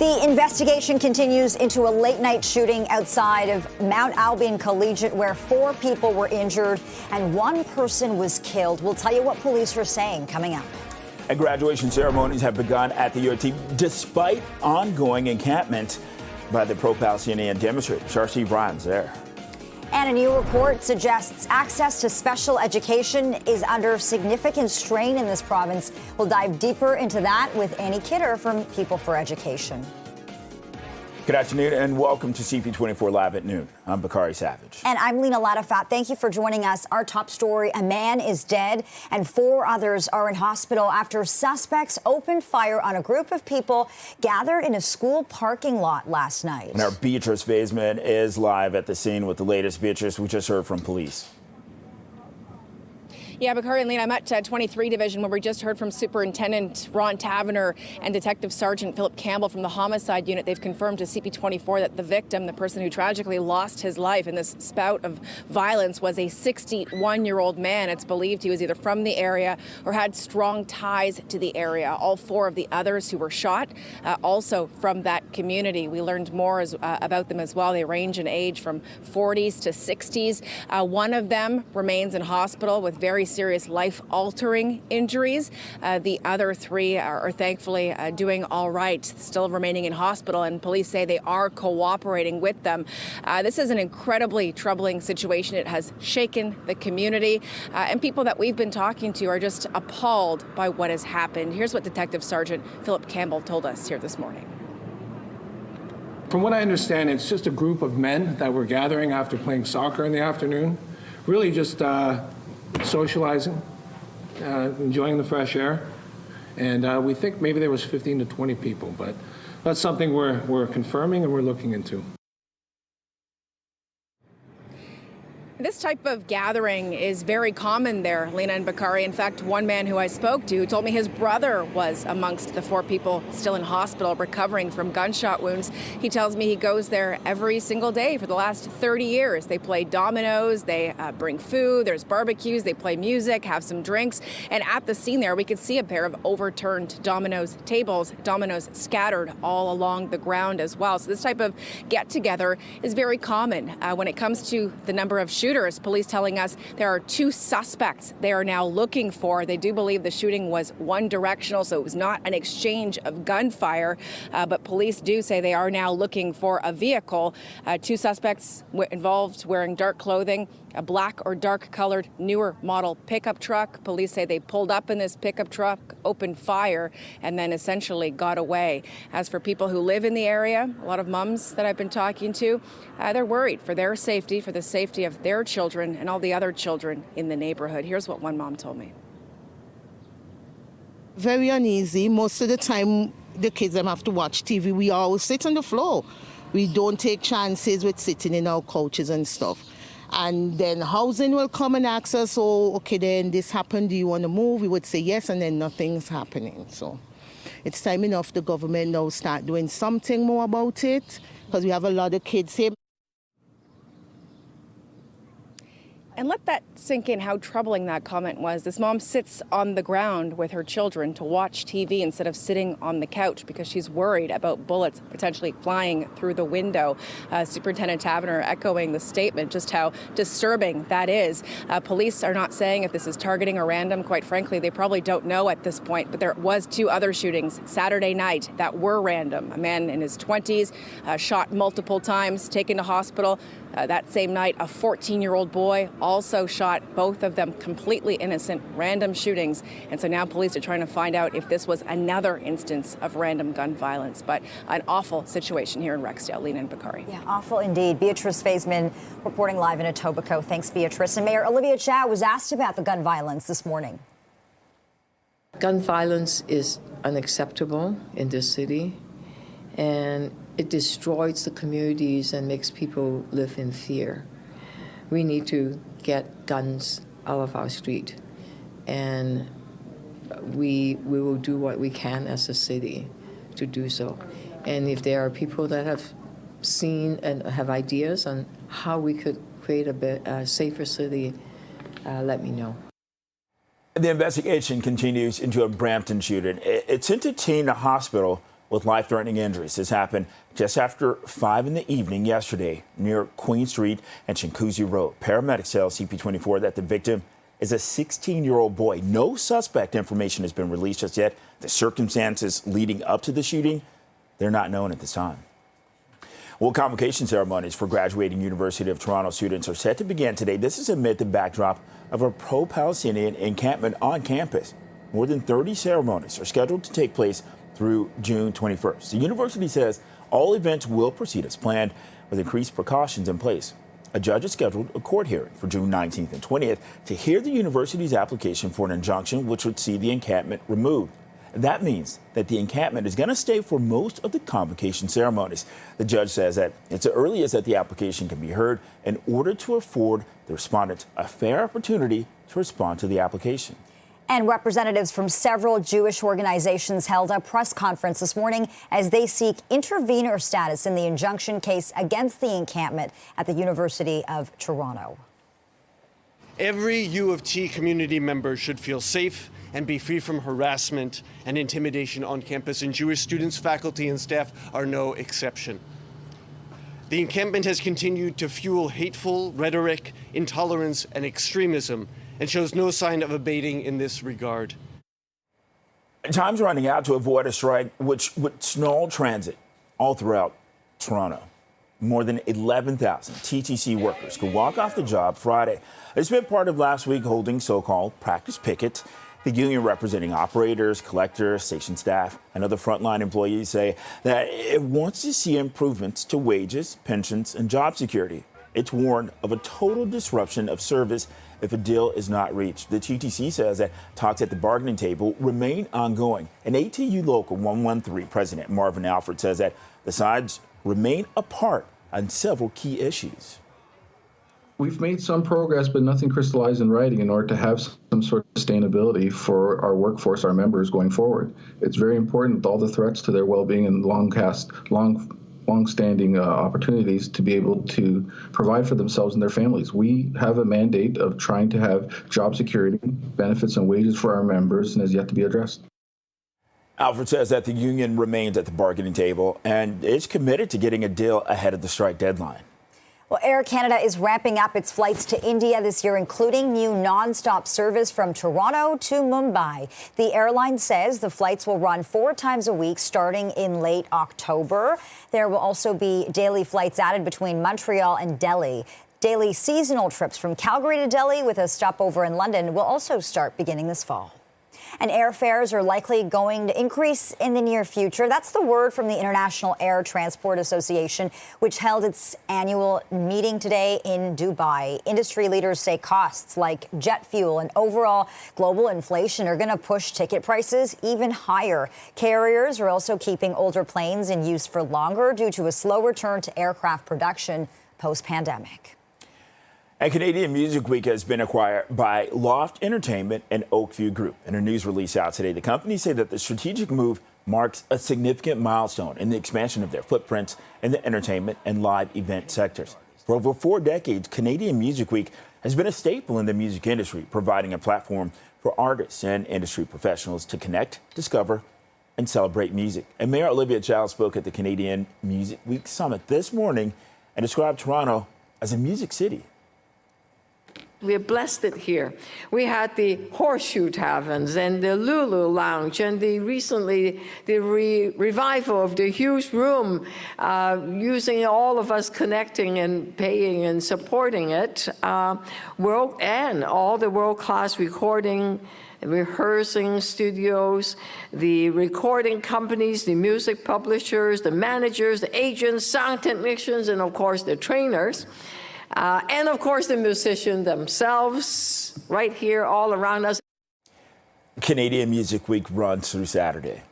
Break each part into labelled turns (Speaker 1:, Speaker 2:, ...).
Speaker 1: The investigation continues into a late-night shooting outside of Mount Albion Collegiate where 4 people were injured and 1 person was killed. We'll tell you what police are saying coming up.
Speaker 2: And graduation ceremonies have begun at the UT despite ongoing encampment by the pro-Palestinian demonstrators. Darcy Bryan's there.
Speaker 1: And a new report suggests access to special education is under significant strain in this province. We'll dive deeper into that with Annie Kidder from People for Education.
Speaker 2: Good afternoon and welcome to CP24 Live at noon. I'm Bakari Savage.
Speaker 1: And I'm Lena Latafat. Thank you for joining us. Our top story, a man is dead and 4 others are in hospital after suspects opened fire on a group of people gathered in a school parking lot last night.
Speaker 2: And our Beatrice Vaisman is live at the scene with the latest. Beatrice, we just heard from police.
Speaker 3: Yeah, Bakari and Lena, I'm at 23 Division where we just heard from Superintendent Ron Taverner and Detective Sergeant Philip Campbell from the Homicide Unit. They've confirmed to CP24 that the victim, the person who tragically lost his life in this spout of violence, was a 61-year-old man. It's believed he was either from the area or had strong ties to the area. All 4 of the others who were shot also from that community. We learned more about them as well. They range in age from 40s to 60s. One of them remains in hospital with very serious life-altering injuries. The other 3 are thankfully doing all right, still remaining in hospital, and police say they are cooperating with them. This is an incredibly troubling situation. It has shaken the community, and people that we've been talking to are just appalled by what has happened. Here's what Detective Sergeant Philip Campbell told us here this morning.
Speaker 4: From what I understand, it's just a group of men that were gathering after playing soccer in the afternoon, really just socializing, enjoying the fresh air, and we think maybe there was 15 to 20 people, but that's something we're confirming and we're looking into.
Speaker 3: This type of gathering is very common there, Lena and Bakari. In fact, one man who I spoke to told me his brother was amongst the 4 people still in hospital recovering from gunshot wounds. He tells me he goes there every single day for the last 30 years. They play dominoes, they bring food, there's barbecues, they play music, have some drinks. And at the scene there, we could see a pair of overturned dominoes tables, dominoes scattered all along the ground as well. So this type of get-together is very common. When it comes to the number of shooters, police telling us there are 2 suspects they are now looking for. They do believe the shooting was one directional, so it was not an exchange of gunfire, but police do say they are now looking for a vehicle. 2 suspects involved wearing dark clothing, a black or dark colored newer model pickup truck. Police say they pulled up in this pickup truck, opened fire, and then essentially got away. As for people who live in the area, a lot of mums that I've been talking to, they're worried for their safety, for the safety of their children and all the other children in the neighborhood. Here's what one mom told me.
Speaker 5: Very uneasy. Most of the time, the kids have to watch TV. We always sit on the floor. We don't take chances with sitting in our couches and stuff. And then housing will come and ask us, oh, okay, then this happened, do you want to move? We would say yes, and then nothing's happening. So it's time enough the government now start doing something more about it, because we have a lot of kids here.
Speaker 3: And let that sink in how troubling that comment was. This mom sits on the ground with her children to watch TV instead of sitting on the couch because she's worried about bullets potentially flying through the window. Superintendent Taverner echoing the statement, just how disturbing that is. Police are not saying if this is targeting or random. Quite frankly, they probably don't know at this point, but there was 2 other shootings Saturday night that were random. A man in his 20s shot multiple times, taken to hospital. That same night, a 14-year-old boy also shot, both of them completely innocent, random shootings. And so now police are trying to find out if this was another instance of random gun violence. But an awful situation here in Rexdale. Lena and Bakari.
Speaker 1: Yeah, awful indeed. Beatrice Vaisman reporting live in Etobicoke. Thanks, Beatrice. And Mayor Olivia Chow was asked about the gun violence this morning.
Speaker 6: Gun violence is unacceptable in this city, and it destroys the communities and makes people live in fear. We need to get guns out of our street, and we will do what we can as a city to do so. And if there are people that have seen and have ideas on how we could create a safer city, let me know.
Speaker 2: The investigation continues into a Brampton shooting. It's entertained a hospital with life-threatening injuries. This happened just after 5 in the evening yesterday near Queen Street and Chinguacousy Road. Paramedics tell CP24 that the victim is a 16-year-old boy. No suspect information has been released just yet. The circumstances leading up to the shooting, they're not known at this time. Well, convocation ceremonies for graduating University of Toronto students are set to begin today. This is amid the backdrop of a pro-Palestinian encampment on campus. More than 30 ceremonies are scheduled to take place through June 21st. The university says all events will proceed as planned with increased precautions in place. A judge has scheduled a court hearing for June 19th and 20th to hear the university's application for an injunction which would see the encampment removed. That means that the encampment is going to stay for most of the convocation ceremonies. The judge says that it's the earliest that the application can be heard in order to afford the respondents a fair opportunity to respond to the application.
Speaker 1: And representatives from several Jewish organizations held a press conference this morning as they seek intervenor status in the injunction case against the encampment at the University of Toronto.
Speaker 7: Every U of T community member should feel safe and be free from harassment and intimidation on campus, and Jewish students, faculty, and staff are no exception. The encampment has continued to fuel hateful rhetoric, intolerance, and extremism, and shows no sign of abating in this regard.
Speaker 2: Time's running out to avoid a strike which would stall transit all throughout Toronto. More than 11,000 TTC workers could walk off the job Friday. It's been part of last week holding so-called practice pickets. The union representing operators, collectors, station staff, and other frontline employees say that it wants to see improvements to wages, pensions, and job security. It's warned of a total disruption of service if a deal is not reached. The TTC says that talks at the bargaining table remain ongoing. And ATU Local 113 President Marvin Alford says that the sides remain apart on several key issues.
Speaker 8: We've made some progress, but nothing crystallized in writing in order to have some sort of sustainability for our workforce, our members going forward. It's very important with all the threats to their well-being and long-standing opportunities to be able to provide for themselves and their families. We have a mandate of trying to have job security, benefits, and wages for our members, and has yet to be addressed.
Speaker 2: Alfred says that the union remains at the bargaining table and is committed to getting a deal ahead of the strike deadline.
Speaker 1: Well, Air Canada is ramping up its flights to India this year, including new nonstop service from Toronto to Mumbai. The airline says the flights will run 4 times a week starting in late October. There will also be daily flights added between Montreal and Delhi. Daily seasonal trips from Calgary to Delhi with a stopover in London will also start beginning this fall. And airfares are likely going to increase in the near future. That's the word from the International Air Transport Association, which held its annual meeting today in Dubai. Industry leaders say costs like jet fuel and overall global inflation are going to push ticket prices even higher. Carriers are also keeping older planes in use for longer due to a slow return to aircraft production post-pandemic.
Speaker 2: And Canadian Music Week has been acquired by Loft Entertainment and Oakview Group. In a news release out today, the company say that the strategic move marks a significant milestone in the expansion of their footprints in the entertainment and live event sectors. For over 4 decades, Canadian Music Week has been a staple in the music industry, providing a platform for artists and industry professionals to connect, discover, and celebrate music. And Mayor Olivia Chow spoke at the Canadian Music Week Summit this morning and described Toronto as a music city.
Speaker 6: We're blessed it here. We had the Horseshoe Taverns and the Lulu Lounge and the revival of the huge room, using all of us connecting and paying and supporting it, and all the world-class recording, rehearsing studios, the recording companies, the music publishers, the managers, the agents, sound technicians, and of course the trainers. And of course, the musicians themselves, right here, all around us.
Speaker 2: Canadian Music Week runs through Saturday.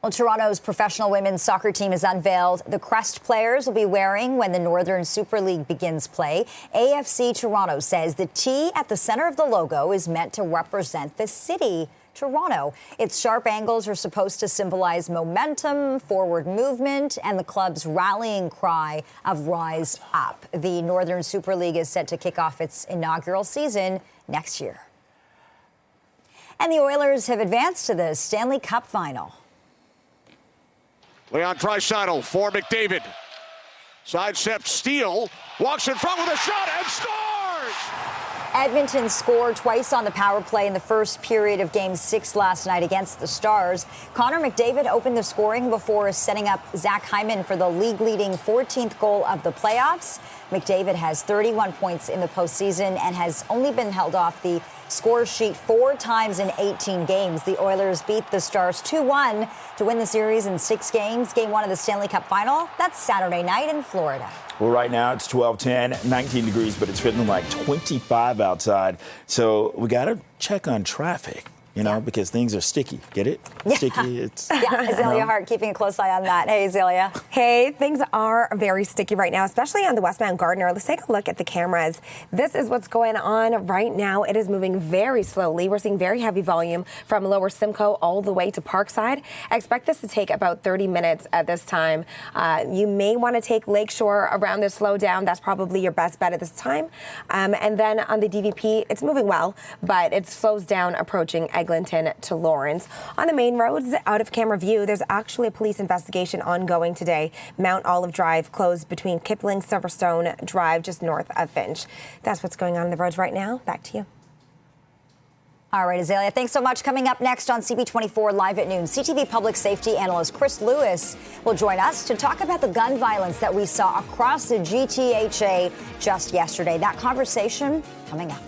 Speaker 1: Well, Toronto's professional women's soccer team has unveiled the crest players will be wearing when the Northern Super League begins play. AFC Toronto says the T at the center of the logo is meant to represent the city, Toronto. Its sharp angles are supposed to symbolize momentum, forward movement, and the club's rallying cry of rise up. The Northern Super League is set to kick off its inaugural season next year. And the Oilers have advanced to the Stanley Cup final.
Speaker 9: Leon Draisaitl for McDavid. Sidestep Steele, walks in front with a shot and scores!
Speaker 1: Edmonton scored twice on the power play in the first period of Game 6 last night against the Stars. Connor McDavid opened the scoring before setting up Zach Hyman for the league-leading 14th goal of the playoffs. McDavid has 31 points in the postseason and has only been held off the score sheet 4 times in 18 games. The Oilers beat the Stars 2-1 to win the series in 6 games. Game 1 of the Stanley Cup final, that's Saturday night in Florida.
Speaker 2: Well, right now it's 12:10, 19 degrees, but it's feeling like 25 outside. So we got to check on traffic, because things are sticky. Get it?
Speaker 1: Yeah.
Speaker 2: Sticky. It's
Speaker 1: Azalea Hart keeping a close eye on that. Hey, Azalea.
Speaker 10: Hey, things are very sticky right now, especially on the westbound Gardiner. Let's take a look at the cameras. This is what's going on right now. It is moving very slowly. We're seeing very heavy volume from Lower Simcoe all the way to Parkside. I expect this to take about 30 minutes at this time. You may want to take Lakeshore around this slowdown. That's probably your best bet at this time. And then on the DVP, it's moving well, but it slows down approaching Eglinton to Lawrence. On the main roads, out of camera view, there's actually a police investigation ongoing today. Mount Olive Drive closed between Kipling, Silverstone Drive, just north of Finch. That's what's going on the roads right now. Back to you.
Speaker 1: All right, Azalea, thanks so much. Coming up next on CP24 Live at Noon, CTV public safety analyst Chris Lewis will join us to talk about the gun violence that we saw across the GTHA just yesterday. That conversation coming up.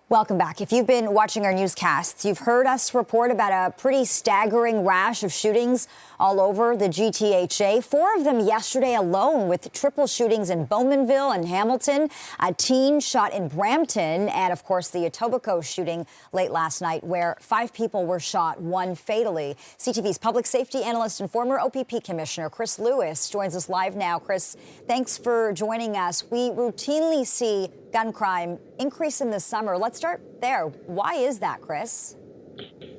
Speaker 1: Welcome back. If you've been watching our newscasts, you've heard us report about a pretty staggering rash of shootings all over the GTHA. 4 of them yesterday alone, with triple shootings in Bowmanville and Hamilton, a teen shot in Brampton, and of course the Etobicoke shooting late last night where 5 people were shot, 1 fatally. CTV's public safety analyst and former OPP commissioner Chris Lewis joins us live now. Chris, thanks for joining us. We routinely see gun crime increase in the summer. Let's start there. Why is that, Chris?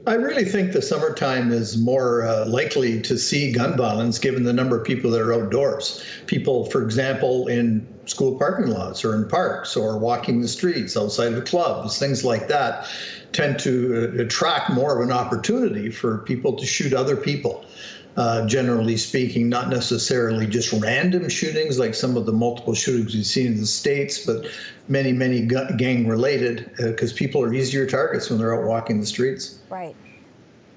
Speaker 11: I really think the summertime is more likely to see gun violence given the number of people that are outdoors. People, for example, in school parking lots or in parks or walking the streets outside of clubs, things like that, tend to attract more of an opportunity for people to shoot other people. Generally speaking, not necessarily just random shootings like some of the multiple shootings we've seen in the States, but many gang related because people are easier targets when they're out walking the streets.
Speaker 1: Right.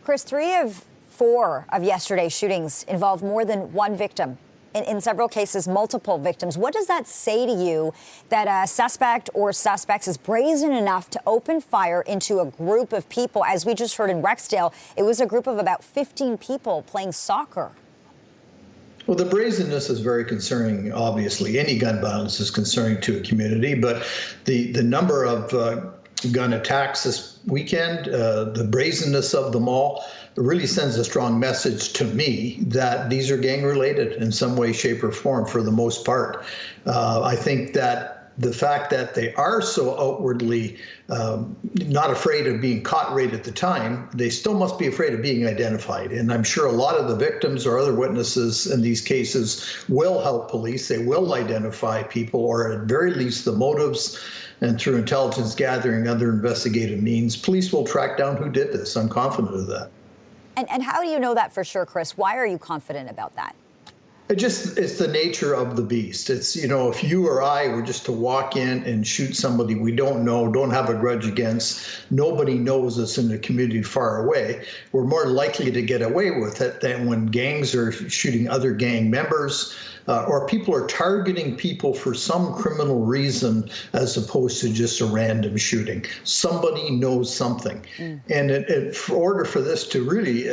Speaker 1: Chris, 3 of 4 of yesterday's shootings involved more than 1 victim. In several cases, multiple victims. What does that say to you that a suspect or suspects is brazen enough to open fire into a group of people? As we just heard in Rexdale, it was a group of about 15 people playing soccer.
Speaker 11: Well, the brazenness is very concerning, obviously. Any gun violence is concerning to a community, but the number of gun attacks this weekend, the brazenness of them all, really sends a strong message to me that these are gang related in some way, shape, or form for the most part. I think that the fact that they are so outwardly not afraid of being caught right at the time, they still must be afraid of being identified. And I'm sure a lot of the victims or other witnesses in these cases will help police. They will identify people, or at very least the motives. And through intelligence gathering, other investigative means, police will track down who did this. I'm confident of that.
Speaker 1: And how do you know that for sure, Chris? Why are you confident about that?
Speaker 11: It's the nature of the beast. It's, if you or I were just to walk in and shoot somebody we don't know, don't have a grudge against, nobody knows us in the community far away, we're more likely to get away with it than when gangs are shooting other gang members or people are targeting people for some criminal reason as opposed to just a random shooting. Somebody knows something. And in order for this to really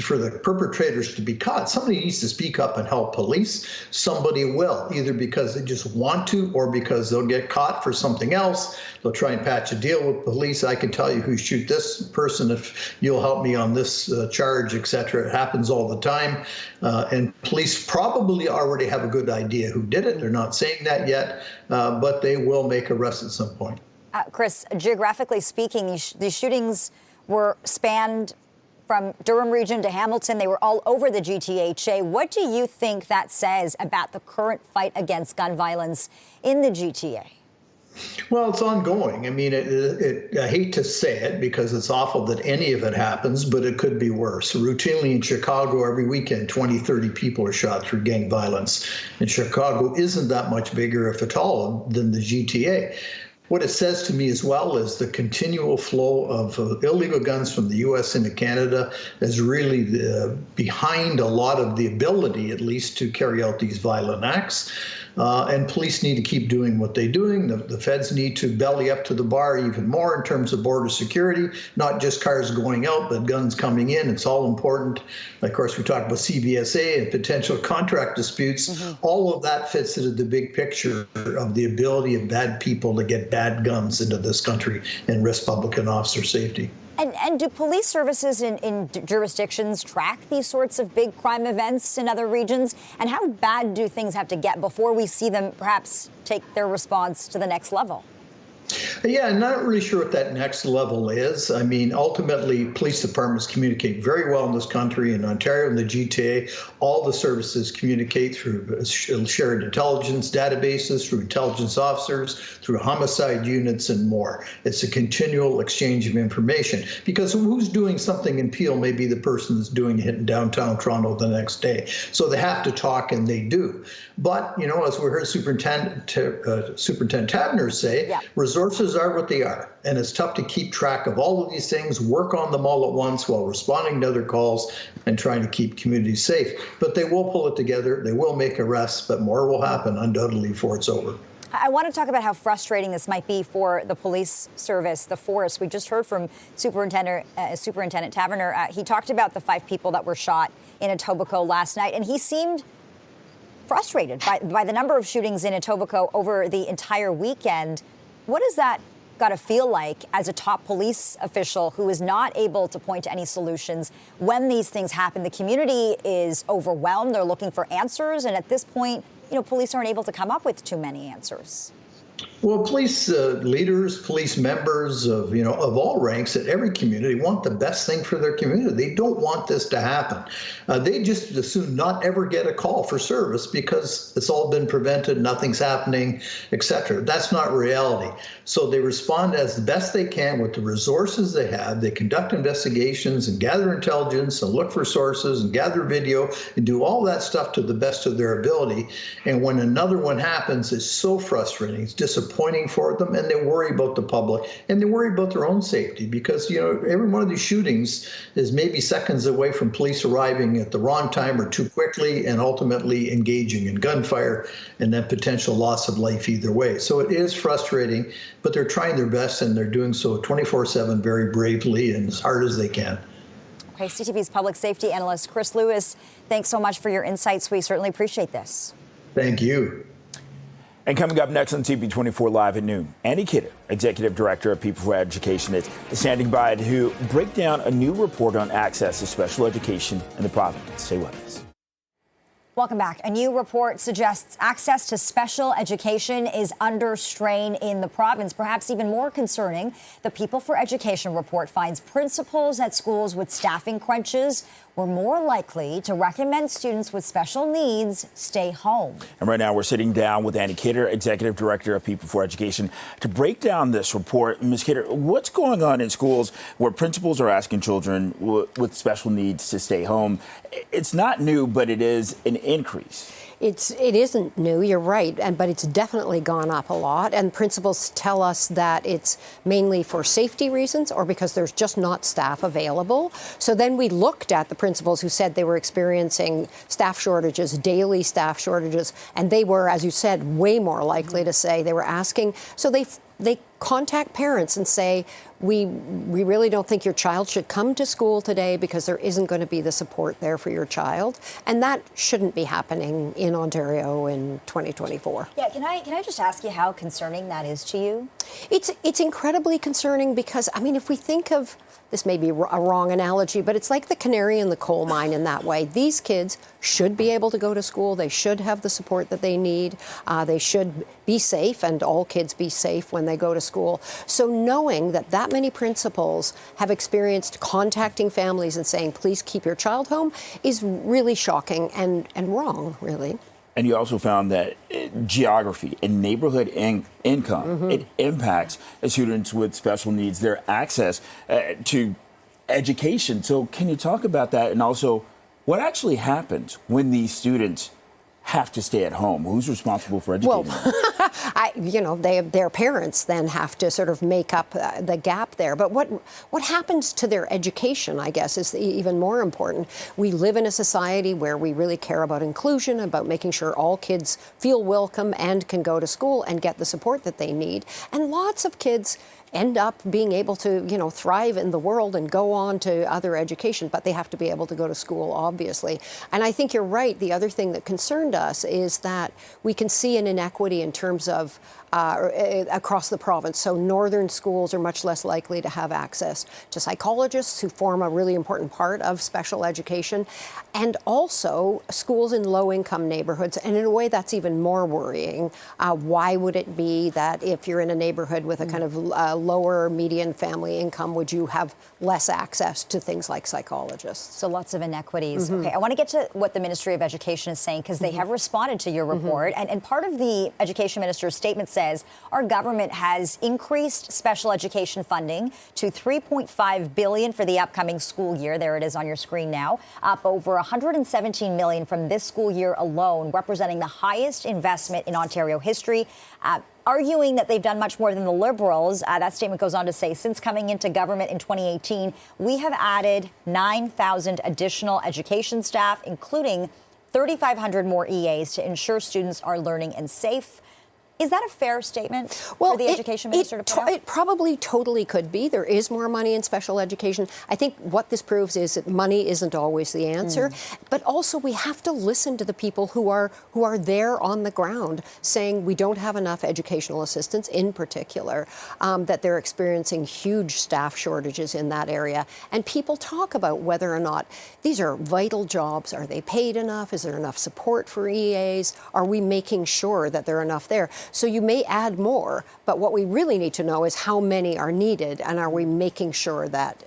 Speaker 11: for the perpetrators to be caught, somebody needs to speak up and help police. Somebody will, either because they just want to or because they'll get caught for something else. They'll try and patch a deal with police. I can tell you who shoot this person if you'll help me on this charge, etc. It happens all the time. And police probably already have a good idea who did it. They're not saying that yet, but they will make arrests at some point.
Speaker 1: Chris, geographically speaking, these shootings were spanned from Durham region to Hamilton. They were all over the GTHA. What do you think that says about the current fight against gun violence in the GTA?
Speaker 11: Well, it's ongoing. I mean, I hate to say it because it's awful that any of it happens, but it could be worse. Routinely in Chicago, every weekend, 20, 30 people are shot through gang violence. And Chicago isn't that much bigger, if at all, than the GTA. What it says to me as well is the continual flow of illegal guns from the U.S. into Canada is really behind a lot of the ability, at least, to carry out these violent acts. And police need to keep doing what they're doing. The feds need to belly up to the bar even more in terms of border security, not just cars going out, but guns coming in. It's all important. Of course, we talk about CBSA and potential contract disputes. All of that fits into the big picture of the ability of bad people to get bad guns into this country and risk public and officer safety.
Speaker 1: And do police services in jurisdictions track these sorts of big crime events in other regions? And how bad do things have to get before we see them perhaps take their response to the next level?
Speaker 11: Yeah, I'm not really sure what that next level is. I mean, ultimately, police departments communicate very well in this country. In Ontario and the GTA, all the services communicate through shared intelligence databases, through intelligence officers, through homicide units, and more. It's a continual exchange of information because who's doing something in Peel may be the person that's doing it in downtown Toronto the next day. So they have to talk, and they do. But, you know, as we heard Superintendent Taverner say, resources are what they are, and it's tough to keep track of all of these things, work on them all at once while responding to other calls and trying to keep communities safe. But they will pull it together, they will make arrests, but more will happen undoubtedly before it's over.
Speaker 1: I want to talk about how frustrating this might be for the police service, the force. We just heard from Superintendent Taverner. He talked about the 5 people that were shot in Etobicoke last night, and he seemed frustrated by the number of shootings in Etobicoke over the entire weekend. What does that got to feel like as a top police official who is not able to point to any solutions when these things happen? The community is overwhelmed. They're looking for answers. And at this point, you know, police aren't able to come up with too many answers.
Speaker 11: Well, police leaders, police members of all ranks at every community want the best thing for their community. They don't want this to happen. They just as soon not ever get a call for service because it's all been prevented, nothing's happening, etc. That's not reality. So they respond as the best they can with the resources they have. They conduct investigations and gather intelligence and look for sources and gather video and do all that stuff to the best of their ability. And when another one happens, it's so frustrating. It's disappointing for them, and they worry about the public, and they worry about their own safety because, you know, every one of these shootings is maybe seconds away from police arriving at the wrong time or too quickly and ultimately engaging in gunfire and then potential loss of life either way. So it is frustrating, but they're trying their best, and they're doing so 24/7 very bravely and as hard as they can.
Speaker 1: Okay, CTV's public safety analyst Chris Lewis, thanks so much for your insights. We certainly appreciate this.
Speaker 11: Thank you.
Speaker 2: And coming up next on CP24 Live at noon, Annie Kidder, Executive Director of People for Education, is standing by to break down a new report on access to special education in the province. Stay with us.
Speaker 1: Welcome back. A new report suggests access to special education is under strain in the province. Perhaps even more concerning, the People for Education report finds principals at schools with staffing crunches were more likely to recommend students with special needs stay home.
Speaker 2: And right now we're sitting down with Annie Kidder, Executive Director of People for Education, to break down this report. Ms. Kidder, what's going on in schools where principals are asking children with special needs to stay home? It's not new, but it is an increase.
Speaker 12: It isn't new, you're right, but it's definitely gone up a lot. And principals tell us that it's mainly for safety reasons or because there's just not staff available. So then we looked at the principals who said they were experiencing staff shortages, daily staff shortages, and they were, as you said, way more likely to say they were asking. So they contact parents and say, we really don't think your child should come to school today because there isn't going to be the support there for your child. And that shouldn't be happening in Ontario in 2024.
Speaker 1: Yeah, can I just ask you how concerning that is to you?
Speaker 12: It's incredibly concerning because, I mean, if we think of, this may be a wrong analogy, but it's like the canary in the coal mine in that way. These kids should be able to go to school. They should have the support that they need. They should be safe, and all kids be safe when they go to school. So knowing that that many principals have experienced contacting families and saying, please keep your child home, is really shocking and wrong, really.
Speaker 2: And you also found that geography and neighborhood income, it impacts students with special needs, their access to education. So can you talk about that? And also, what actually happens when these students have to stay at home? Who's responsible for educating them?
Speaker 12: Their parents then have to sort of make up the gap there. But what happens to their education, I guess, is even more important. We live in a society where we really care about inclusion, about making sure all kids feel welcome and can go to school and get the support that they need. And lots of kids end up being able to, thrive in the world and go on to other education, but they have to be able to go to school, obviously. And I think you're right. The other thing that concerned us is that we can see an inequity in terms of across the province. So northern schools are much less likely to have access to psychologists, who form a really important part of special education, and also schools in low-income neighborhoods. And in a way, that's even more worrying. Why would it be that if you're in a neighborhood with a kind of lower median family income, would you have less access to things like psychologists?
Speaker 1: So lots of inequities. Okay, I want to get to what the Ministry of Education is saying, because they have responded to your report. And part of the Education Minister's statement says our government has increased special education funding to $3.5 billion for the upcoming school year. There it is on your screen now, up over $117 million from this school year alone, representing the highest investment in Ontario history. Arguing that they've done much more than the Liberals. That statement goes on to say, since coming into government in 2018, we have added 9,000 additional education staff, including 3,500 more EAs to ensure students are learning and safe. Is that a fair statement for the Education Minister to put out?
Speaker 12: It probably totally could be. There is more money in special education. I think what this proves is that money isn't always the answer, but also we have to listen to the people who are there on the ground saying we don't have enough educational assistants, in particular, that they're experiencing huge staff shortages in that area. And people talk about whether or not these are vital jobs. Are they paid enough? Is there enough support for EAs? Are we making sure that there are enough there? So you may add more, but what we really need to know is how many are needed, and are we making sure that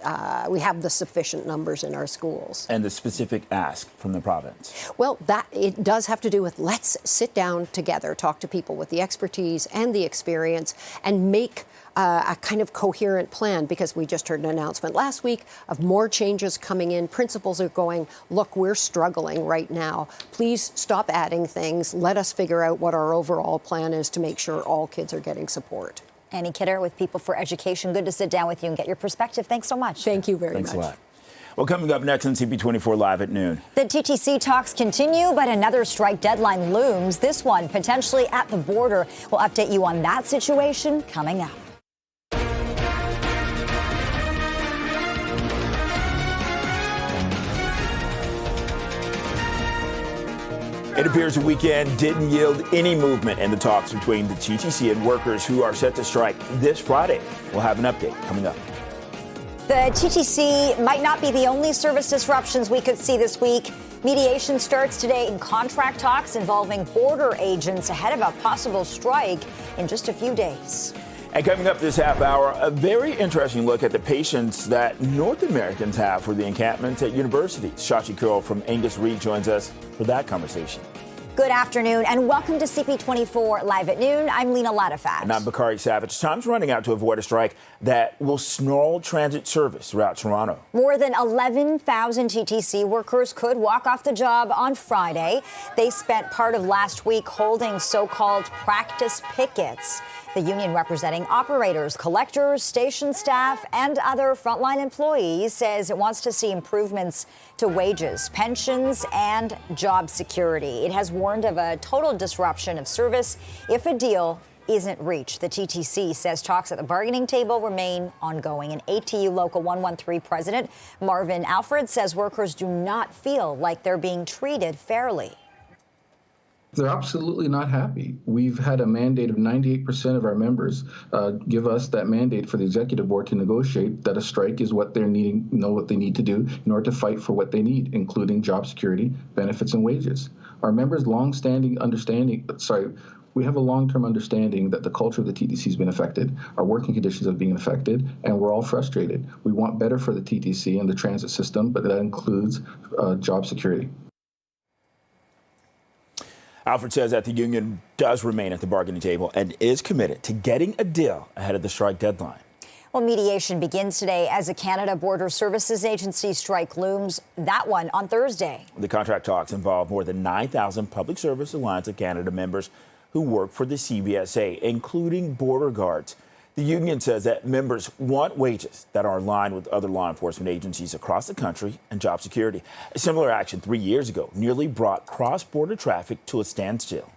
Speaker 12: we have the sufficient numbers in our schools? And the specific ask from the province? Well, that it does have to do with let's sit down together, talk to people with the expertise and the experience, and make a kind of coherent plan, because we just heard an announcement last week of more changes coming in. Principals are going, look, we're struggling right now. Please stop adding things. Let us figure out what our overall plan is to make sure all kids are getting support.
Speaker 1: Annie Kidder with People for Education. Good to sit down with you and get your perspective. Thanks so much.
Speaker 12: Thank you very much.
Speaker 2: Thanks a lot. Well, coming up next on CP24 Live at noon.
Speaker 1: The TTC talks continue, but another strike deadline looms. This one potentially at the border. We'll update you on that situation coming up.
Speaker 2: It appears the weekend didn't yield any movement in the talks between the TTC and workers who are set to strike this Friday. We'll have an update coming up.
Speaker 1: The TTC might not be the only service disruptions we could see this week. Mediation starts today in contract talks involving border agents ahead of a possible strike in just a few days.
Speaker 2: And coming up this half hour, a very interesting look at the patience that North Americans have for the encampments at universities. Shashi Kurl from Angus Reid joins us for that conversation.
Speaker 1: Good afternoon and welcome to CP24 Live at noon. I'm Lena Latafat.
Speaker 2: And I'm Bakari Savage. Time's running out to avoid a strike that will snarl transit service throughout Toronto.
Speaker 1: More than 11,000 TTC workers could walk off the job on Friday. They spent part of last week holding so-called practice pickets. The union representing operators, collectors, station staff, and other frontline employees says it wants to see improvements to wages, pensions, and job security. It has warned of a total disruption of service if a deal isn't reached. The TTC says talks at the bargaining table remain ongoing. And ATU Local 113 President Marvin Alfred says workers do not feel like they're being treated fairly.
Speaker 8: They're absolutely not happy. We've had a mandate of 98% of our members give us that mandate for the executive board to negotiate that a strike is what they're needing, what they need to do in order to fight for what they need, including job security, benefits, and wages. Our members' long-standing understanding, we have a long-term understanding that the culture of the TTC has been affected, our working conditions have been affected, and we're all frustrated. We want better for the TTC and the transit system, but that includes job security.
Speaker 2: Alfred says that the union does remain at the bargaining table and is committed to getting a deal ahead of the strike deadline.
Speaker 1: Well, mediation begins today as a Canada Border Services Agency strike looms. That one on Thursday.
Speaker 2: The contract talks involve more than 9,000 Public Service Alliance of Canada members who work for the CBSA, including border guards. The union says that members want wages that are in line with other law enforcement agencies across the country and job security. A similar action 3 years ago nearly brought cross-border traffic to a standstill.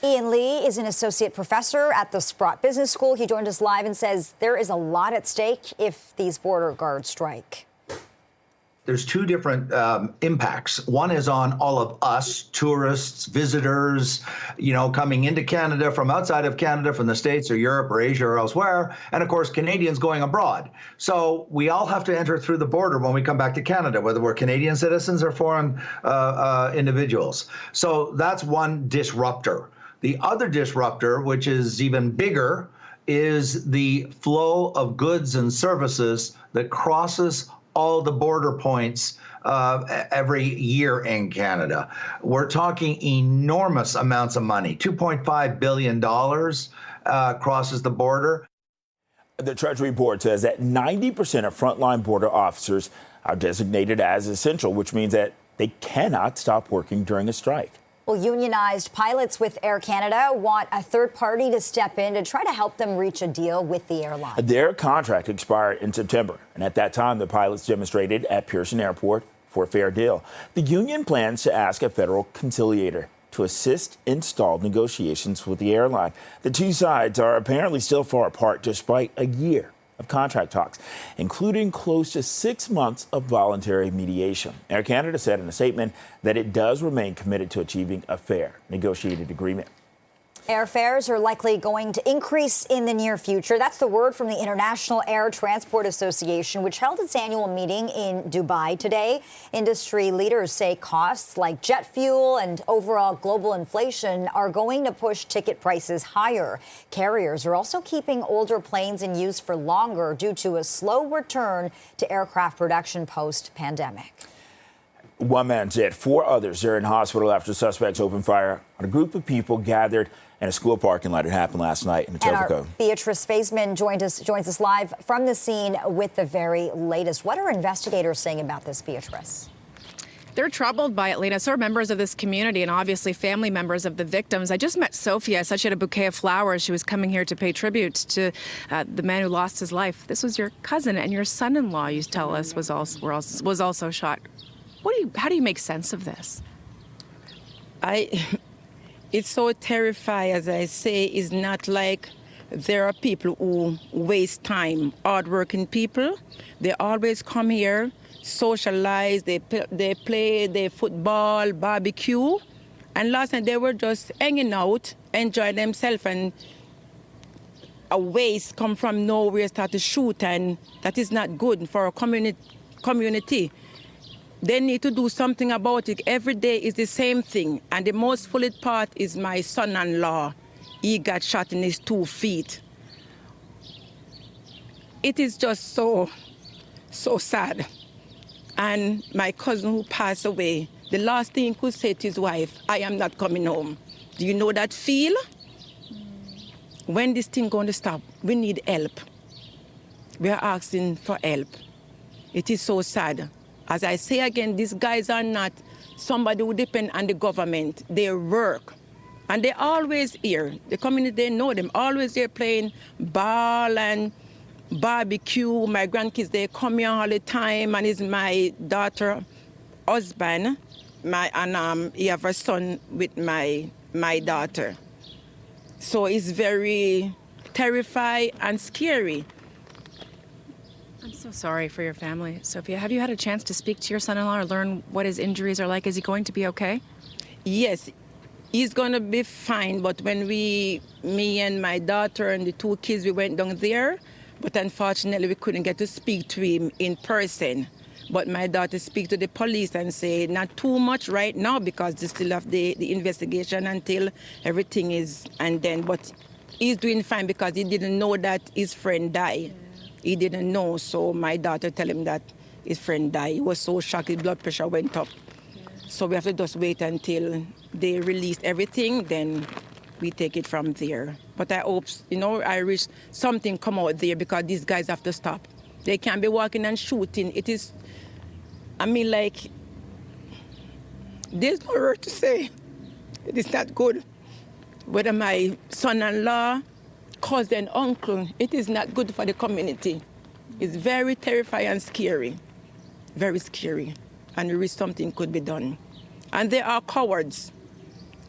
Speaker 1: Ian Lee is an associate professor at the Sprott Business School. He joined us live and says there is a lot at stake if these border guards strike.
Speaker 13: There's two different impacts. One is on all of us, tourists, visitors, coming into Canada from outside of Canada, from the States or Europe or Asia or elsewhere, and of course, Canadians going abroad. So we all have to enter through the border when we come back to Canada, whether we're Canadian citizens or foreign individuals. So that's one disruptor. The other disruptor, which is even bigger, is the flow of goods and services that crosses all the border points every year in Canada. We're talking enormous amounts of money. $2.5 billion crosses the border.
Speaker 2: The Treasury Board says that 90% of frontline border officers are designated as essential, which means that they cannot stop working during a strike.
Speaker 1: Well, unionized pilots with Air Canada want a third party to step in to try to help them reach a deal with the airline.
Speaker 2: Their contract expired in September, and at that time, the pilots demonstrated at Pearson Airport for a fair deal. The union plans to ask a federal conciliator to assist in stalled negotiations with the airline. The two sides are apparently still far apart despite a year of contract talks, including close to 6 months of voluntary mediation. Air Canada said in a statement that it does remain committed to achieving a fair negotiated agreement.
Speaker 1: Airfares are likely going to increase in the near future. That's the word from the International Air Transport Association, which held its annual meeting in Dubai today. Industry leaders say costs like jet fuel and overall global inflation are going to push ticket prices higher. Carriers are also keeping older planes in use for longer due to a slow return to aircraft production post-pandemic.
Speaker 2: One man's dead. 4 others are in hospital after suspects opened fire on a group of people gathered in a school parking lot. It happened last night in Etobicoke.
Speaker 1: And our Beatrice Faisman joins us live from the scene with the very latest. What are investigators saying about this, Beatrice?
Speaker 3: They're troubled by it, Lena. So are members of this community and obviously family members of the victims. I just met Sophia. I said she had a bouquet of flowers. She was coming here to pay tribute to the man who lost his life. This was your cousin, and your son-in-law, you tell us, was also shot. How do you make sense of this?
Speaker 14: It's so terrifying, as I say. It's not like there are people who waste time, hardworking people. They always come here, socialize, they play their football, barbecue. And last night they were just hanging out, enjoying themselves, and a waste come from nowhere, start to shoot, and that is not good for a community. They need to do something about it. Every day is the same thing. And the most fully part is my son-in-law. He got shot in his 2 feet. It is just so sad. And my cousin who passed away, the last thing he could say to his wife, I am not coming home. Do you know that feel? When this thing going to stop? We need help. We are asking for help. It is so sad. As I say again, these guys are not somebody who depend on the government. They work. And they're always here. The community, they know them. Always here playing ball and barbecue. My grandkids, they come here all the time. And it's my daughter, husband. He have a son with my daughter. So it's very terrifying and scary.
Speaker 3: I'm so sorry for your family, Sophia. Have you had a chance to speak to your son-in-law or learn what his injuries are like? Is he going to be okay?
Speaker 14: Yes, he's going to be fine. But when me and my daughter and the 2 kids, we went down there. But unfortunately, we couldn't get to speak to him in person. But my daughter speak to the police and say not too much right now because they still have the investigation until everything is. But he's doing fine because he didn't know that his friend died. He didn't know, so my daughter tell him that his friend died. He was so shocked, his blood pressure went up. So we have to just wait until they release everything, then we take it from there. But I hope, I wish something come out there because these guys have to stop. They can't be walking and shooting. It is, there's no word to say. It is not good. Whether my son-in-law, cousin, uncle, it is not good for the community. It's very terrifying and scary. Very scary. And we wish something could be done. And they are cowards.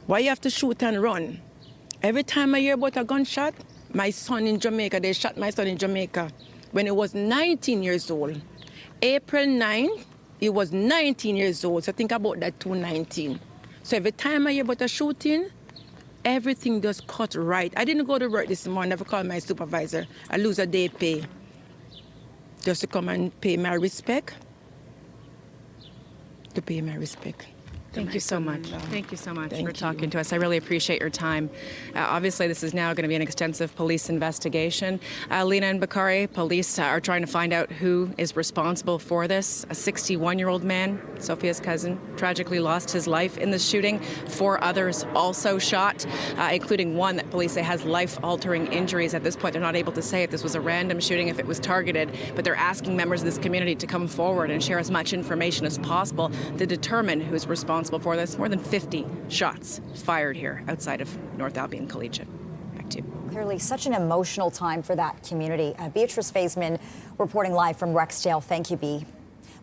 Speaker 14: Why you have to shoot and run? Every time I hear about a gunshot, my son in Jamaica, they shot my son in Jamaica when he was 19 years old. April 9, he was 19 years old, so think about that, 219. So every time I hear about a shooting, everything just cut right. I didn't go to work this morning, never called my supervisor. I lose a day pay just to come and pay my respect. To pay my respect.
Speaker 3: Thank you so much. Thank you so much for talking to us. I really appreciate your time. Obviously, this is now going to be an extensive police investigation. Lena and Bakari, police are trying to find out who is responsible for this. A 61-year-old man, Sophia's cousin, tragically lost his life in the shooting. 4 others also shot, including one that police say has life-altering injuries. At this point, they're not able to say if this was a random shooting, if it was targeted, but they're asking members of this community to come forward and share as much information as possible to determine who's responsible for this. More than 50 shots fired here outside of North Albion Collegiate. Back to you.
Speaker 1: Clearly such an emotional time for that community. Beatrice Faisman reporting live from Rexdale. Thank you, Bea.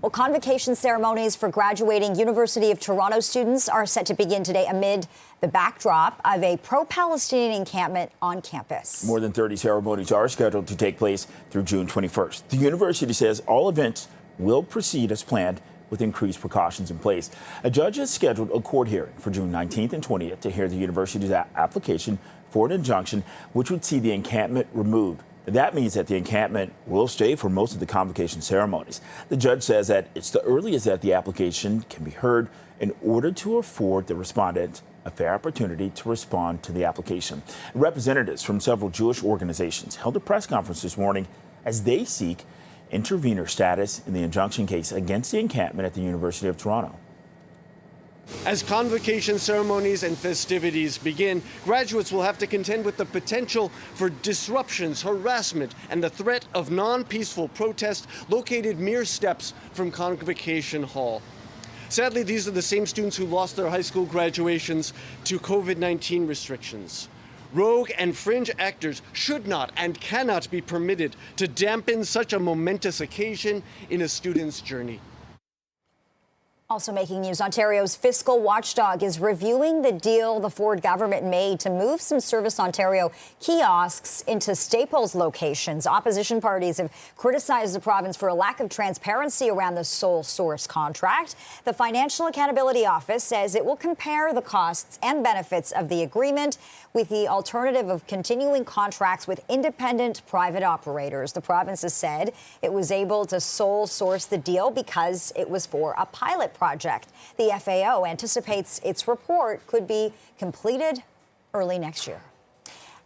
Speaker 1: Well, convocation ceremonies for graduating University of Toronto students are set to begin today amid the backdrop of a pro-Palestinian encampment on campus.
Speaker 2: More than 30 ceremonies are scheduled to take place through June 21st. The university says all events will proceed as planned with increased precautions in place. A judge has scheduled a court hearing for June 19th and 20th to hear the university's application for an injunction, which would see the encampment removed. That means that the encampment will stay for most of the convocation ceremonies. The judge says that it's the earliest that the application can be heard in order to afford the respondent a fair opportunity to respond to the application. Representatives from several Jewish organizations held a press conference this morning as they seek intervenor status in the injunction case against the encampment at the University of Toronto.
Speaker 7: As convocation ceremonies and festivities begin, graduates will have to contend with the potential for disruptions, harassment, and the threat of non-peaceful protest located mere steps from Convocation Hall. Sadly, these are the same students who lost their high school graduations to COVID-19 restrictions. Rogue and fringe actors should not and cannot be permitted to dampen such a momentous occasion in a student's journey.
Speaker 1: Also making news, Ontario's fiscal watchdog is reviewing the deal the Ford government made to move some Service Ontario kiosks into Staples locations. Opposition parties have criticized the province for a lack of transparency around the sole source contract. The Financial Accountability Office says it will compare the costs and benefits of the agreement with the alternative of continuing contracts with independent private operators. The province has said it was able to sole source the deal because it was for a pilot project. The FAO anticipates its report could be completed early next year.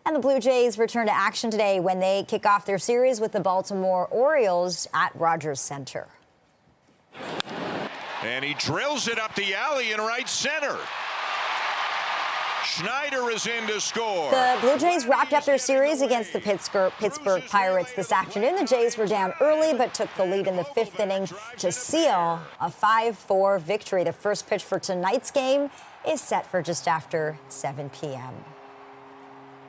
Speaker 1: And the Blue Jays return to action today when they kick off their series with the Baltimore Orioles at Rogers Center.
Speaker 9: And he drills it up the alley in right center. Schneider is in to score.
Speaker 1: The Blue Jays wrapped up their series against the Pittsburgh Pirates this afternoon. The Jays were down early but took the lead in the 5th inning to seal a 5-4 victory. The first pitch for tonight's game is set for just after 7 p.m.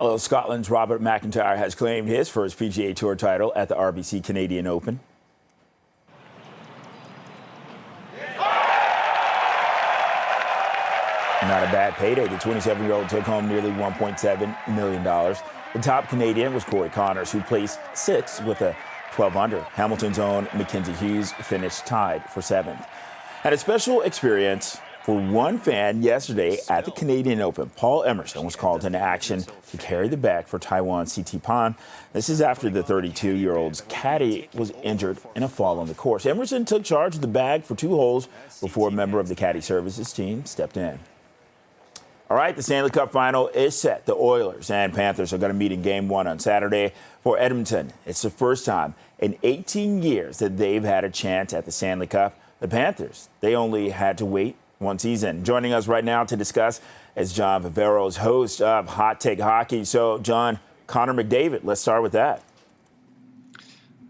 Speaker 2: Well, Scotland's Robert McIntyre has claimed his first PGA Tour title at the RBC Canadian Open. Not a bad payday. The 27-year-old took home nearly $1.7 million. The top Canadian was Corey Connors, who placed 6th with a 12-under. Hamilton's own Mackenzie Hughes finished tied for 7th. Had a special experience for one fan yesterday at the Canadian Open. Paul Emerson was called into action to carry the bag for Taiwan's CT Pan. This is after the 32-year-old's caddy was injured in a fall on the course. Emerson took charge of the bag for 2 holes before a member of the caddy services team stepped in. All right, the Stanley Cup final is set. The Oilers and Panthers are going to meet in Game 1 on Saturday. For Edmonton, it's the first time in 18 years that they've had a chance at the Stanley Cup. The Panthers, they only had to wait one season. Joining us right now to discuss as John Viveros, host of Hot Take Hockey. So, John, Connor McDavid, let's start with that.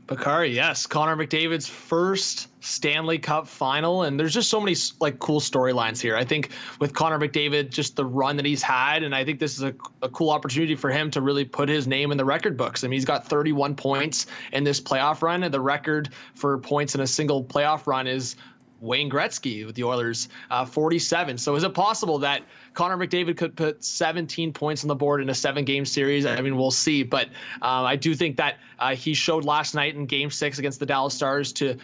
Speaker 15: Bakari, yes. Connor McDavid's first Stanley Cup final. And there's just so many cool storylines here. I think with Connor McDavid, just the run that he's had, and I think this is a cool opportunity for him to really put his name in the record books. I mean, he's got 31 points in this playoff run, and the record for points in a single playoff run is Wayne Gretzky with the Oilers, 47. So is it possible that Connor McDavid could put 17 points on the board in a 7-game series? I mean, we'll see. But I do think that he showed last night in Game 6 against the Dallas Stars to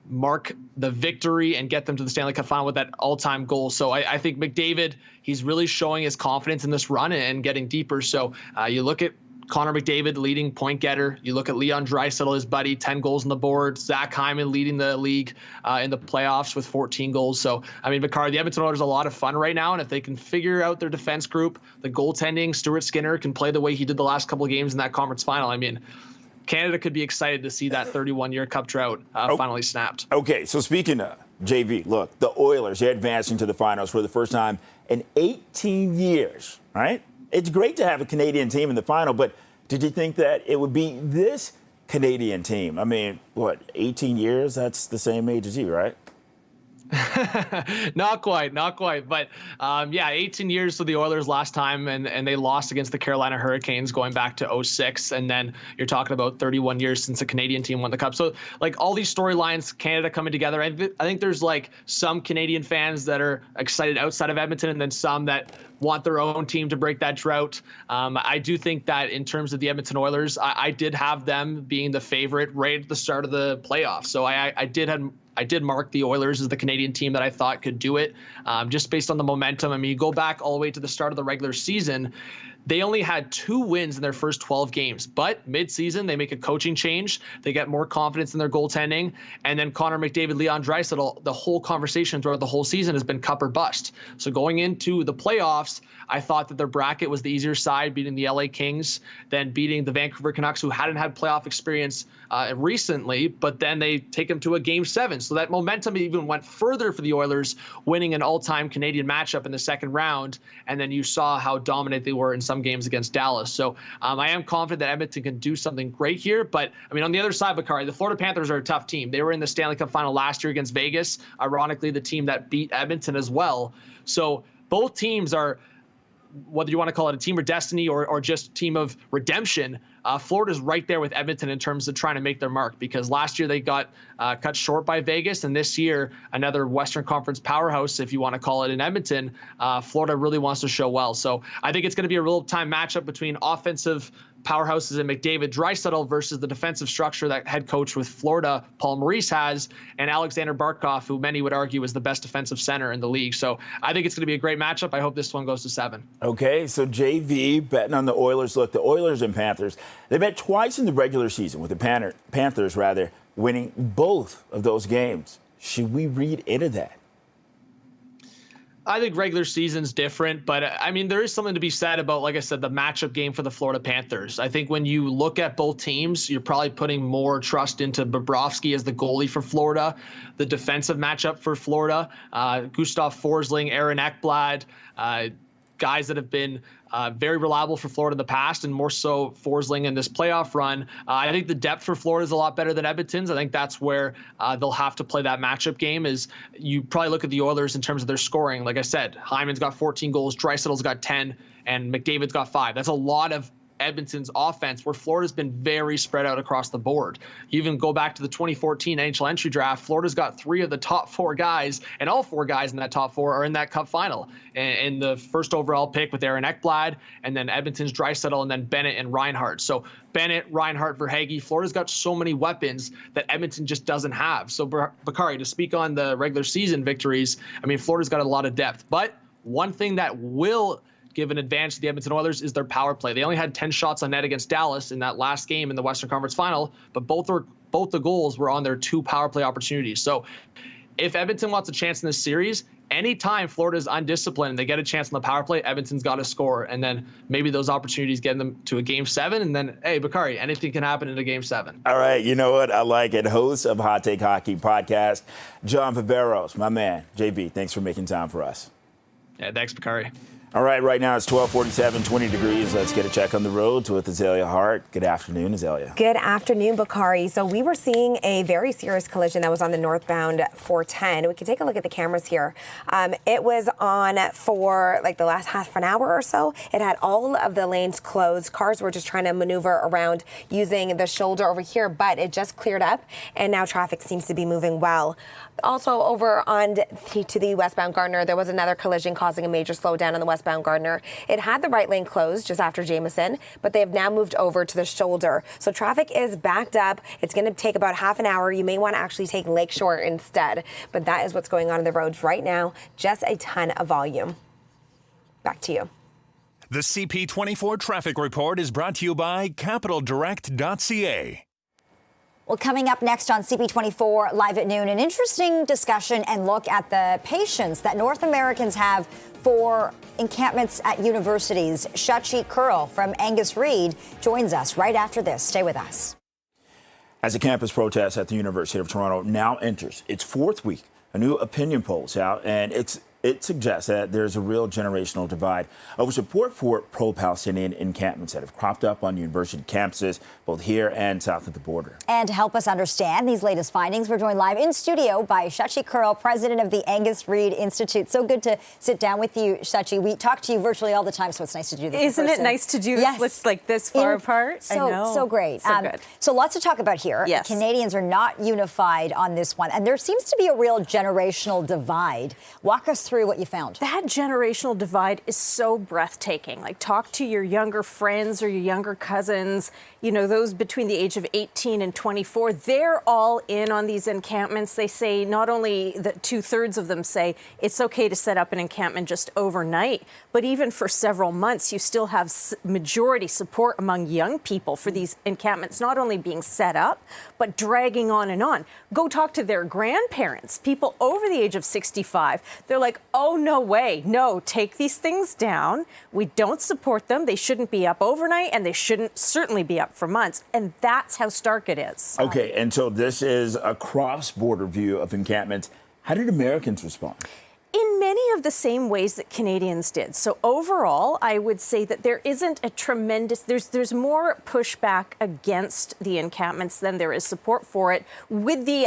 Speaker 15: mark the victory and get them to the Stanley Cup final with that all-time goal. So I think McDavid, he's really showing his confidence in this run and getting deeper. So you look at Connor McDavid, leading point getter. You look at Leon Draisaitl, his buddy, 10 goals on the board. Zach Hyman leading the league in the playoffs with 14 goals. So, I mean, Bakari, the Edmonton Oilers are a lot of fun right now, and if they can figure out their defense group, the goaltending, Stuart Skinner can play the way he did the last couple of games in that conference final. I mean, Canada could be excited to see that 31-year cup drought finally snapped.
Speaker 2: Okay, so speaking of JV, look, the Oilers, they're advancing to the finals for the first time in 18 years, right? It's great to have a Canadian team in the final, but did you think that it would be this Canadian team? I mean, 18 years? That's the same age as you, right?
Speaker 15: Not quite. But, 18 years for the Oilers last time, and they lost against the Carolina Hurricanes going back to 2006. And then you're talking about 31 years since a Canadian team won the Cup. So, all these storylines, Canada coming together. I think there's, some Canadian fans that are excited outside of Edmonton, and then some that want their own team to break that drought. I do think that in terms of the Edmonton Oilers, I did have them being the favorite right at the start of the playoffs. So I did mark the Oilers as the Canadian team that I thought could do it, just based on the momentum. I mean, you go back all the way to the start of the regular season, they only had 2 wins in their first 12 games. But mid-season, they make a coaching change. They get more confidence in their goaltending. And then Connor McDavid, Leon Draisaitl, the whole conversation throughout the whole season has been cup or bust. So going into the playoffs, I thought that their bracket was the easier side, beating the LA Kings, then beating the Vancouver Canucks, who hadn't had playoff experience recently, but then they take them to a Game 7. So that momentum even went further for the Oilers, winning an all-time Canadian matchup in the second round. And then you saw how dominant they were in some games against Dallas. So I am confident that Edmonton can do something great here. But, I mean, on the other side, Bakari, the Florida Panthers are a tough team. They were in the Stanley Cup final last year against Vegas, ironically the team that beat Edmonton as well. So both teams are, whether you want to call it a team of destiny or just team of redemption, Florida's right there with Edmonton in terms of trying to make their mark, because last year they got cut short by Vegas, and this year another Western Conference powerhouse, if you want to call it, in Edmonton. Florida really wants to show well. So I think it's going to be a real-time matchup between offensive powerhouses in McDavid, Draisaitl versus the defensive structure that head coach with Florida, Paul Maurice, has, and Alexander Barkov, who many would argue is the best defensive center in the league. So I think it's going to be a great matchup. I hope this one goes to 7.
Speaker 2: Okay, so JV betting on the Oilers. Look, the Oilers and Panthers, they met twice in the regular season, with the Panthers winning both of those games. Should we read into that?
Speaker 15: I think regular season's different, but I mean, there is something to be said about, like I said, the matchup game for the Florida Panthers. I think when you look at both teams, you're probably putting more trust into Bobrovsky as the goalie for Florida, the defensive matchup for Florida, Gustav Forsling, Aaron Ekblad, guys that have been very reliable for Florida in the past, and more so Forsling in this playoff run. I think the depth for Florida is a lot better than Edmonton's. I think that's where they'll have to play that matchup game. Is you probably look at the Oilers in terms of their scoring. Like I said, Hyman's got 14 goals, Draisaitl's got 10, and McDavid's got 5. That's a lot of Edmonton's offense, where Florida's been very spread out across the board. You even go back to the 2014 NHL entry draft, Florida's got 3 of the top 4 guys, and all 4 guys in that top 4 are in that Cup final. And the first overall pick with Aaron Ekblad, and then Edmonton's Draisaitl, and then Bennett and Reinhart. So Bennett, Reinhart, Verhaeghe, Florida's got so many weapons that Edmonton just doesn't have. So Bakari, to speak on the regular season victories, I mean, Florida's got a lot of depth. But one thing that will give an advantage to the Edmonton Oilers is their power play. They only had 10 shots on net against Dallas in that last game in the Western Conference Final, but both the goals were on their 2 power play opportunities. So if Edmonton wants a chance in this series, anytime Florida's undisciplined and they get a chance on the power play, Edmonton's got to score, and then maybe those opportunities get them to a Game 7, and then, hey, Bakari, anything can happen in a Game 7.
Speaker 2: All right, you know what? I like it. Host of Hot Take Hockey podcast, John Viveros, my man. JB, thanks for making time for us.
Speaker 15: Yeah, thanks, Bakari.
Speaker 2: All right now it's 12:47, 20 degrees. Let's get a check on the roads with Azalea Hart. Good afternoon, Azalea.
Speaker 10: Good afternoon, Bakari. So we were seeing a very serious collision that was on the northbound 410. We can take a look at the cameras here. It was on for like the last half an hour or so. It had all of the lanes closed. Cars were just trying to maneuver around using the shoulder over here, but it just cleared up, and now traffic seems to be moving well. Also, over on to the westbound Gardner, there was another collision causing a major slowdown on the westbound Gardner. It had the right lane closed just after Jameson, but they have now moved over to the shoulder. So traffic is backed up. It's going to take about half an hour. You may want to actually take Lakeshore instead, but that is what's going on the roads right now. Just a ton of volume. Back to you.
Speaker 16: The CP24 traffic report is brought to you by CapitalDirect.ca.
Speaker 1: Well, coming up next on CP24 Live at Noon, an interesting discussion and look at the patience that North Americans have for encampments at universities. Shachi Kurl from Angus Reid joins us right after this. Stay with us.
Speaker 2: As a campus protest at the University of Toronto now enters its fourth week, a new opinion poll is out, and it suggests that there's a real generational divide over support for pro-Palestinian encampments that have cropped up on university campuses, both here and south of the border.
Speaker 1: And to help us understand these latest findings, we're joined live in studio by Shachi Kurl, president of the Angus Reid Institute. So good to sit down with you, Shachi. We talk to you virtually all the time, so it's nice to do this.
Speaker 17: Isn't it nice to do this like this far apart?
Speaker 1: So,
Speaker 17: I know.
Speaker 1: So great.
Speaker 17: So good.
Speaker 1: So lots to talk about here.
Speaker 17: Yes.
Speaker 1: Canadians are not unified on this one, and there seems to be a real generational divide. Walk us through what you found.
Speaker 17: That generational divide is so breathtaking. Like, talk to your younger friends or your younger cousins, you know, those between the age of 18 and 24. They're all in on these encampments. They say, not only that 2/3 of them say it's okay to set up an encampment just overnight, but even for several months, you still have majority support among young people for these encampments, not only being set up, but dragging on and on. Go talk to their grandparents, people over the age of 65. They're like, oh, no way. No, take these things down. We don't support them. They shouldn't be up overnight, and they shouldn't certainly be up for months. And that's how stark it is.
Speaker 2: Okay, and so this is a cross-border view of encampments. How did Americans respond?
Speaker 17: In many of the same ways that Canadians did. So overall, I would say that there isn't a tremendous, there's more pushback against the encampments than there is support for it, with the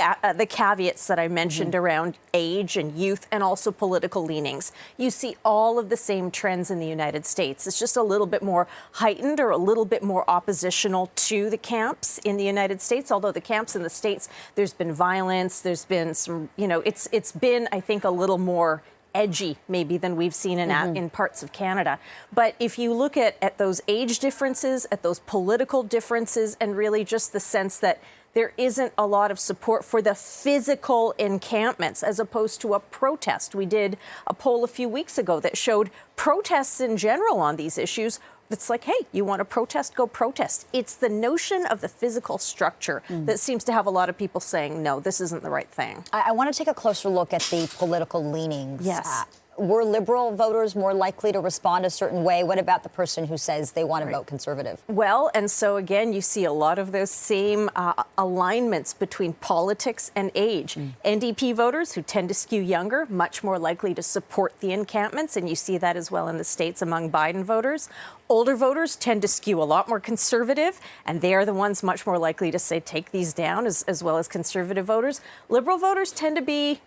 Speaker 17: caveats that I mentioned around age and youth and also political leanings. You see all of the same trends in the United States. It's just a little bit more heightened or a little bit more oppositional to the camps in the United States. Although the camps in the States, there's been violence, there's been some, you know, it's been, I think, a little more edgy maybe than we've seen in parts of Canada. But if you look at those age differences, at those political differences, and really just the sense that there isn't a lot of support for the physical encampments as opposed to a protest. We did a poll a few weeks ago that showed protests in general on these issues. It's like, hey, you want to protest, go protest. It's the notion of the physical structure that seems to have a lot of people saying, no, this isn't the right thing.
Speaker 1: I want to take a closer look at the political leanings.
Speaker 17: Yes.
Speaker 1: Were Liberal voters more likely to respond a certain way? What about the person who says they want to vote Conservative?
Speaker 17: Well, and so again, you see a lot of those same alignments between politics and age. NDP voters, who tend to skew younger, much more likely to support the encampments, and you see that as well in the States among Biden voters. Older voters tend to skew a lot more conservative, and they are the ones much more likely to say take these down, as well as conservative voters. Liberal voters tend to be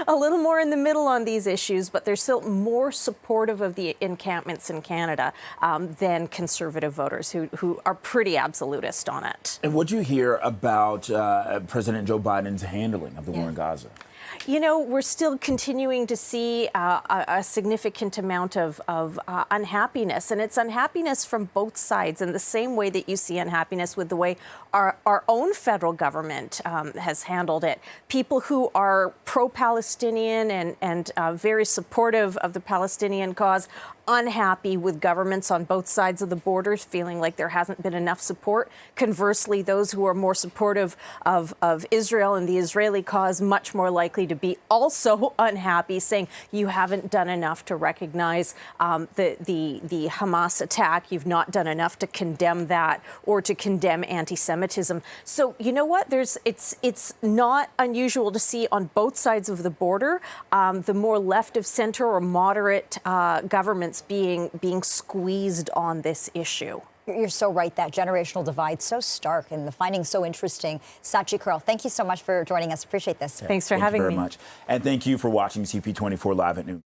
Speaker 17: a little more in the middle on these issues, but they're still more supportive of the encampments in Canada than conservative voters who are pretty absolutist on it.
Speaker 2: And what do you hear about President Joe Biden's handling of the war in Gaza?
Speaker 17: You know, we're still continuing to see a significant amount of unhappiness, and it's unhappiness from both sides in the same way that you see unhappiness with the way our own federal government has handled it. People who are pro-Palestinian and very supportive of the Palestinian cause, unhappy with governments on both sides of the borders, feeling like there hasn't been enough support. Conversely, those who are more supportive of Israel and the Israeli cause, much more likely to be also unhappy, saying you haven't done enough to recognize the Hamas attack. You've not done enough to condemn that or to condemn anti-Semitism. So you know what? It's not unusual to see on both sides of the border the more left of center or moderate governments parents being squeezed on this issue.
Speaker 1: You're so right. That generational divide so stark, and the findings so interesting. Sachi Curl, thank you so much for joining us. Appreciate this.
Speaker 17: Thanks for having me.
Speaker 2: Thank you very much. And thank you for watching CP24 Live at noon.